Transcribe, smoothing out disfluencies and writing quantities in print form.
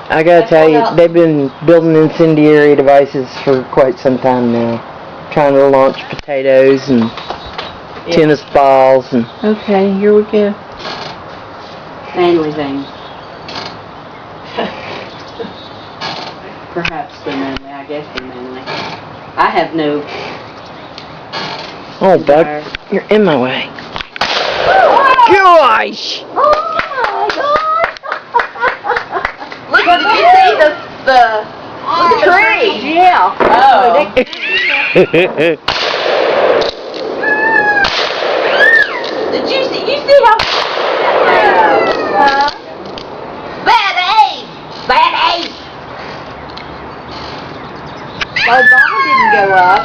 I gotta tell you, they've been building incendiary devices for quite some time now. Trying to launch potatoes and tennis balls and... Okay, here we go. Manly thing. Perhaps they're manly. I guess they're manly. I have no... Oh, Bud, you're in my way. Gosh! Oh my God! Look, did you see the tree? Yeah. Oh. Did you see how? Bad aim! Bad aim! Well, Donna didn't go up.